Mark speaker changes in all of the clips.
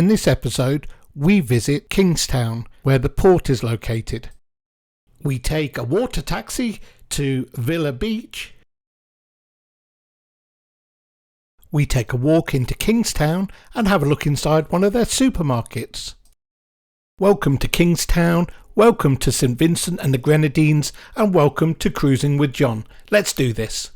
Speaker 1: In this episode, we visit Kingstown, where the port is located. We take a water taxi to Villa Beach. We take a walk into Kingstown and have a look inside one of their supermarkets. Welcome to Kingstown, welcome to St. Vincent and the Grenadines, and welcome to Cruising with John. Let's do this.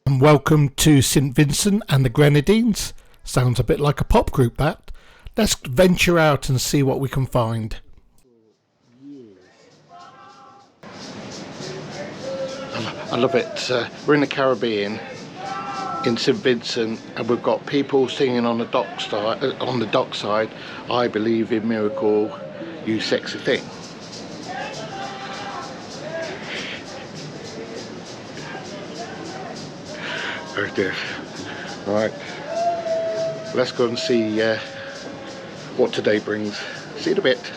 Speaker 1: And welcome to St. Vincent and the Grenadines. Sounds a bit like a pop group, that. Let's venture out and see what we can find. I love it. We're in the Caribbean in St. Vincent, and we've got people singing on the dockside. I believe in miracle, you sexy thing. Oh dear. Right, let's go and see what today brings. See you in a bit.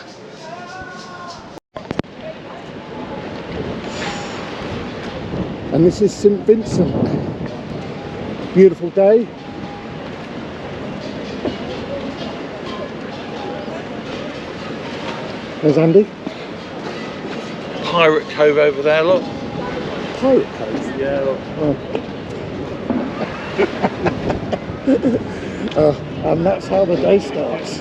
Speaker 1: And this is St. Vincent. Beautiful day. There's Andy.
Speaker 2: Pirate Cove over there, look.
Speaker 1: Pirate Cove?
Speaker 2: Yeah, look.
Speaker 1: And that's how the day starts.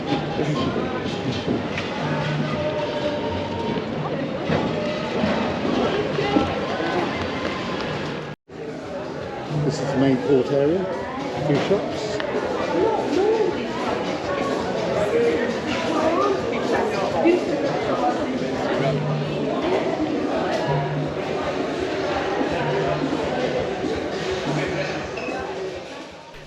Speaker 1: This is the main port area, a few shops.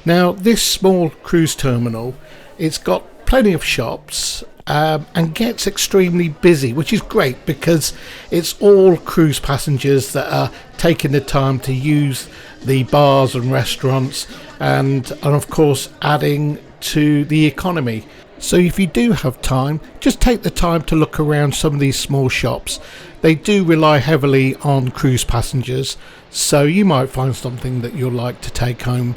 Speaker 1: Now, this small cruise terminal, it's got plenty of shops and gets extremely busy, which is great because it's all cruise passengers that are taking the time to use the bars and restaurants and of course adding to the economy. So if you do have time, just take the time to look around some of these small shops. They do rely heavily on cruise passengers, so you might find something that you'll like to take home.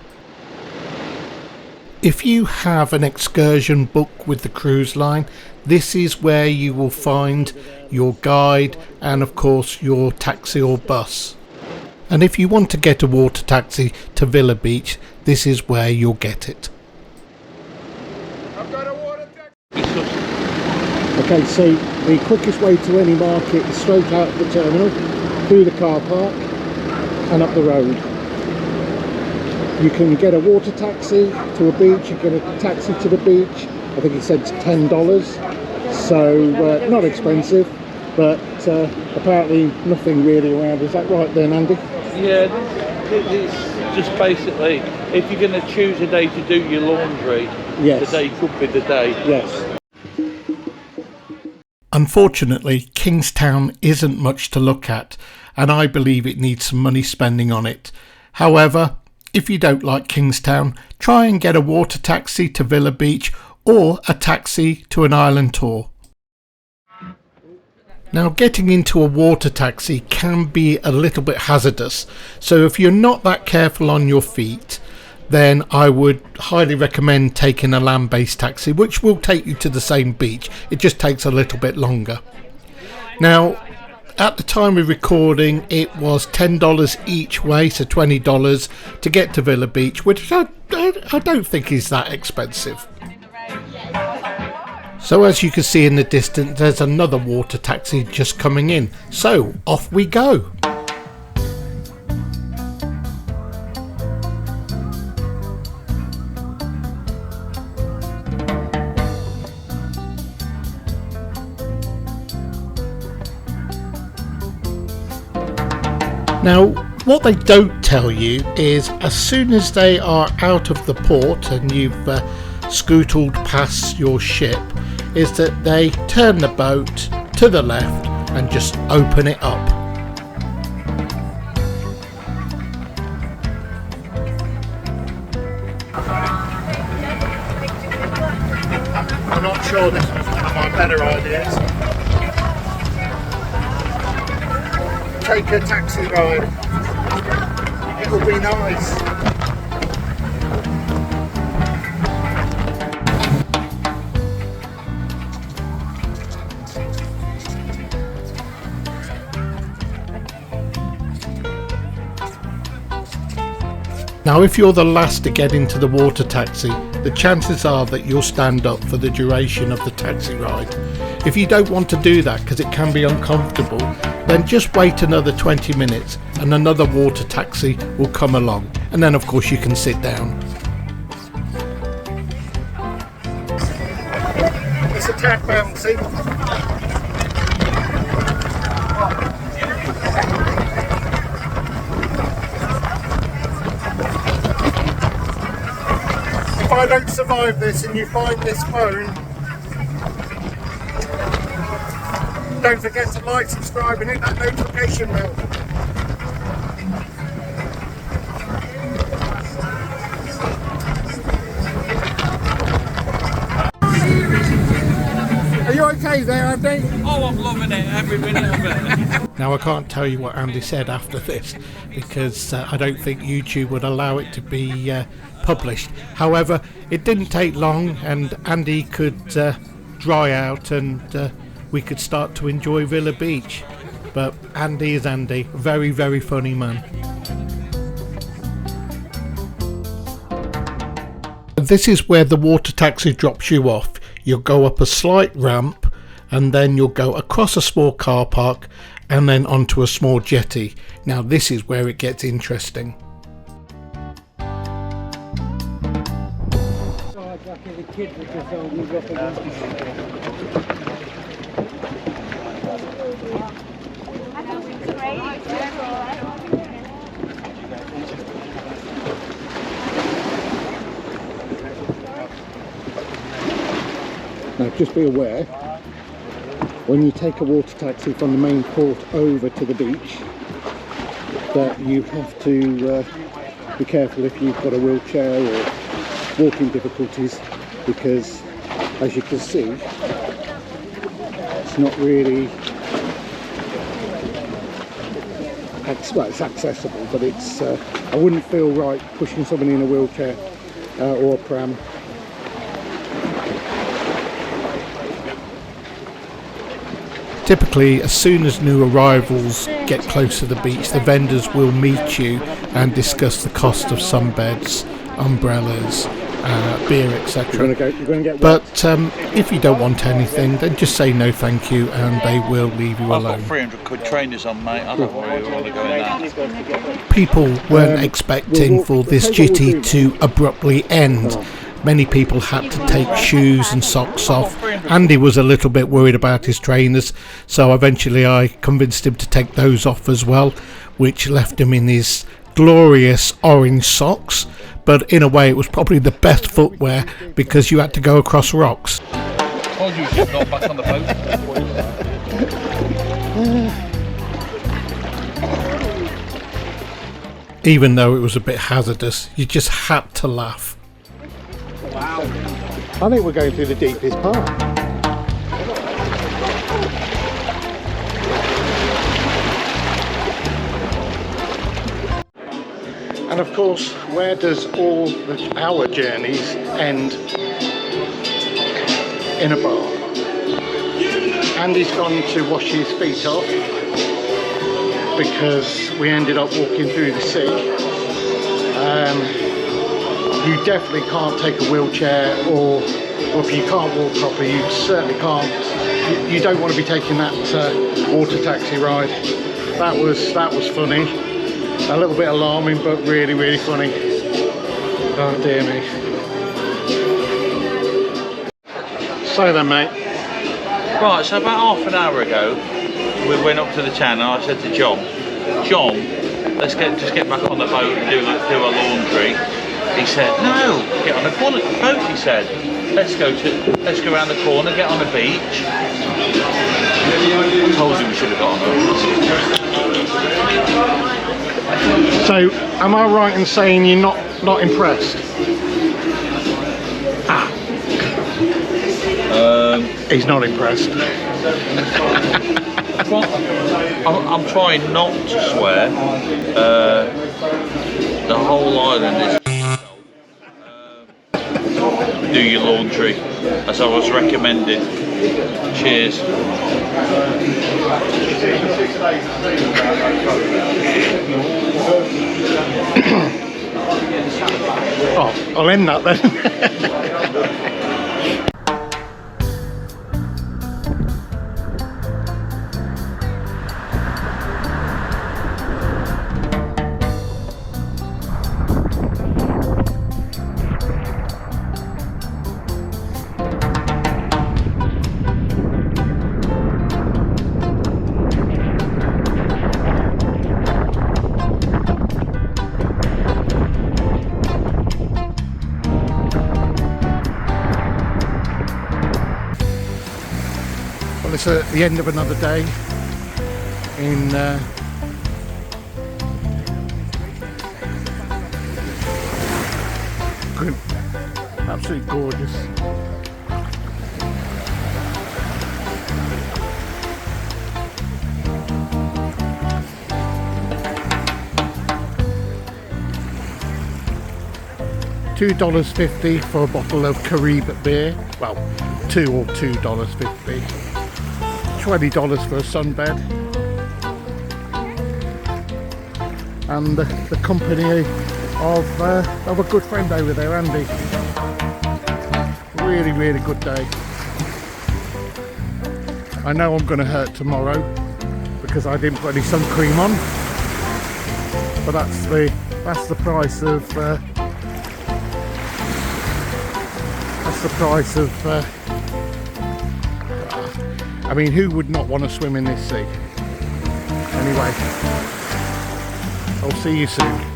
Speaker 1: If you have an excursion book with the cruise line, this is where you will find your guide and of course your taxi or bus. And if you want to get a water taxi to Villa Beach, this is where you'll get it.
Speaker 2: I've got a water taxi.
Speaker 1: Okay, so the quickest way to any market is straight out of the terminal, through the car park and up the road. You can get a water taxi to a beach, you get a taxi to the beach. I think it said $10, so not expensive, but apparently nothing really around. Is that right then, Andy?
Speaker 2: Yeah, it's just basically, if you're going to choose a day to do your laundry,
Speaker 1: yes,
Speaker 2: the day could be the day.
Speaker 1: Yes. Unfortunately, Kingstown isn't much to look at, and I believe it needs some money spending on it. However, if you don't like Kingstown, try and get a water taxi to Villa Beach or a taxi to an island tour. Now, getting into a water taxi can be a little bit hazardous, so if you're not that careful on your feet, then I would highly recommend taking a land-based taxi, which will take you to the same beach. It just takes a little bit longer. Now, at the time of recording, it was $10 each way, so $20 to get to Villa Beach, which I don't think is that expensive. So as you can see in the distance, there's another water taxi just coming in. So off we go. Now, what they don't tell you is as soon as they are out of the port and you've scootled past your ship, is that they turn the boat to the left and just open it up. I'm not sure this was one of my better ideas. Take a taxi ride. It would be nice. Now, if you're the last to get into the water taxi, the chances are that you'll stand up for the duration of the taxi ride. If you don't want to do that because it can be uncomfortable, then just wait another 20 minutes and another water taxi will come along, and then of course you can sit down. It's a tad bouncy. If I don't survive this and you find this phone, don't forget to like, subscribe and hit that notification bell. Are you okay there, Andy?
Speaker 2: Oh, I'm loving it, every minute of it.
Speaker 1: Now I can't tell you what Andy said after this because I don't think YouTube would allow it to be published. However, it didn't take long and Andy could dry out and we could start to enjoy Villa Beach. But Andy is Andy, very, very funny man. This is where the water taxi drops you off. You'll go up a slight ramp and then you'll go across a small car park and then onto a small jetty. Now this is where it gets interesting. Now just be aware, when you take a water taxi from the main port over to the beach, that you have to be careful if you've got a wheelchair or walking difficulties, because as you can see, it's not really, well, it's accessible, but it's I wouldn't feel right pushing someone in a wheelchair or a pram. Typically, as soon as new arrivals get close to the beach, the vendors will meet you and discuss the cost of sunbeds, umbrellas, beer, etc. But if you don't want anything, then just say no thank you and they will leave you alone.
Speaker 2: I've got 300 quid trainers on, mate. I don't worry, I want to go in that.
Speaker 1: People weren't expecting for this jetty to abruptly end. Many people had to take shoes and socks off. Andy was a little bit worried about his trainers, so eventually I convinced him to take those off as well, which left him in his glorious orange socks. But in a way it was probably the best footwear because you had to go across rocks.
Speaker 2: Told you should not back on the boat.
Speaker 1: Even though it was a bit hazardous, you just had to laugh.
Speaker 3: Wow. I think we're going through the deepest part. And of course, where does all our journeys end? In a bar. Andy's gone to wash his feet off because we ended up walking through the sea. You definitely can't take a wheelchair, or if you can't walk properly, you certainly can't. You don't want to be taking that water taxi ride. That was funny. A little bit alarming, but really, really funny. Oh dear me. So then, mate.
Speaker 2: Right, so about half an hour ago, we went up to the channel. I said to John, let's just get back on the boat and do a laundry. He said, no, get on the boat, he said. Let's go around the corner, get on the beach. I told you we should have got on the beach.
Speaker 1: So, am I right in saying you're not impressed?
Speaker 3: He's not impressed.
Speaker 2: I'm trying not to swear. The whole island is do your laundry, as I was recommending. Cheers.
Speaker 3: Oh, I'll end that then. Well, it's at the end of another day in absolutely gorgeous. $2.50 for a bottle of Caribbean beer. Well, $2 or $2.50. $20 for a sunbed, and the company of a good friend over there, Andy. Really good day. I know I'm going to hurt tomorrow because I didn't put any sun cream on, but that's the price of I mean, who would not want to swim in this sea? Anyway, I'll see you soon.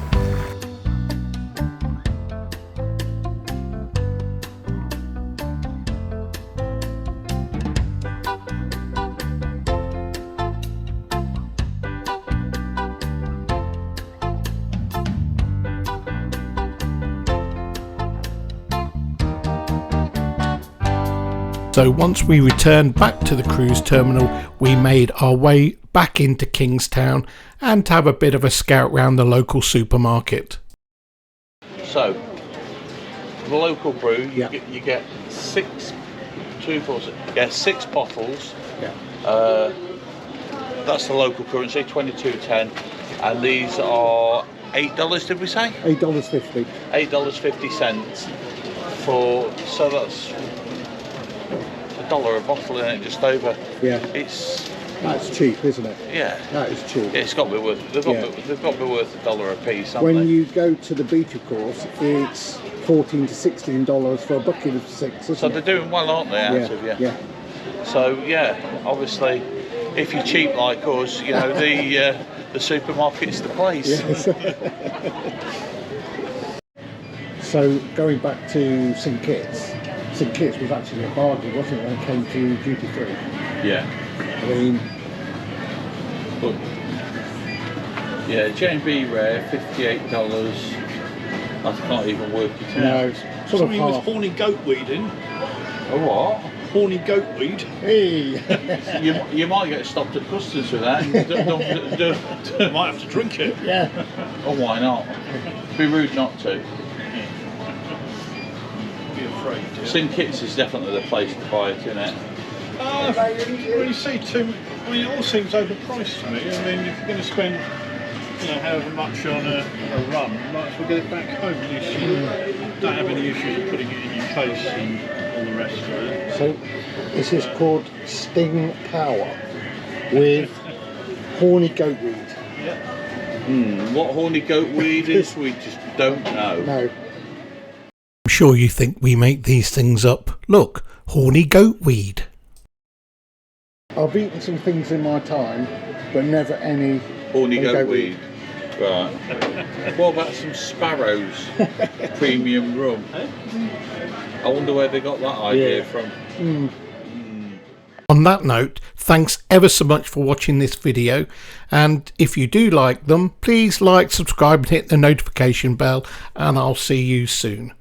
Speaker 1: So once we returned back to the cruise terminal, we made our way back into Kingstown and to have a bit of a scout round the local supermarket.
Speaker 2: So, the local brew,
Speaker 3: Yeah.
Speaker 2: you get 6 bottles.
Speaker 3: Yeah.
Speaker 2: That's the local currency, 22.10, and these are $8. Did we say?
Speaker 3: $8.50.
Speaker 2: $8.50 for, so that's $1 a bottle, isn't it? Just over.
Speaker 3: Yeah. That's cheap, isn't it?
Speaker 2: Yeah.
Speaker 3: That is cheap.
Speaker 2: It's got to be worth. They've got to be worth $1 a piece. Haven't
Speaker 3: When
Speaker 2: they?
Speaker 3: you go to the beach, of course, it's $14 to $16 for a bucket of 6, isn't
Speaker 2: So
Speaker 3: it?
Speaker 2: they're doing well, aren't they? Out of you.
Speaker 3: Yeah.
Speaker 2: So yeah, obviously, if you're cheap like us, you know the supermarket's the place.
Speaker 3: Yes. So going back to St. Kitts was actually a bargain, wasn't it, when it came to duty free?
Speaker 2: Yeah.
Speaker 3: I mean,
Speaker 2: But yeah, J&B Rare, $58. I can't even work it
Speaker 3: no,
Speaker 2: out.
Speaker 3: it's sort of
Speaker 4: Something with
Speaker 3: half.
Speaker 4: horny goatweed in.
Speaker 2: A what?
Speaker 4: Horny goatweed.
Speaker 3: Hey!
Speaker 2: You might get stopped at customs with that.
Speaker 4: Might have to drink it.
Speaker 3: Yeah.
Speaker 2: Oh, why not? Be rude not to.
Speaker 4: Be afraid. Yeah.
Speaker 2: St. Kitts is definitely the place to buy it, isn't it?
Speaker 4: I didn't really see too. I mean, it all seems overpriced to me. I mean, if you're going to spend, however much on a run, you might as well get it back home. At least you don't have any issues of putting it in your case and all the rest of it.
Speaker 3: So this is called Sting Power with horny goatweed.
Speaker 4: Yeah.
Speaker 2: What horny goatweed is, we just don't know.
Speaker 3: No.
Speaker 1: I'm sure you think we make these things up. Look, horny goatweed.
Speaker 3: I've eaten some things in my time, but never any
Speaker 2: Horny goatweed. Right. What about some Sparrows premium rum? I wonder where they got that idea from.
Speaker 1: On that note, thanks ever so much for watching this video, and if you do like them, please like, subscribe and hit the notification bell, and I'll see you soon.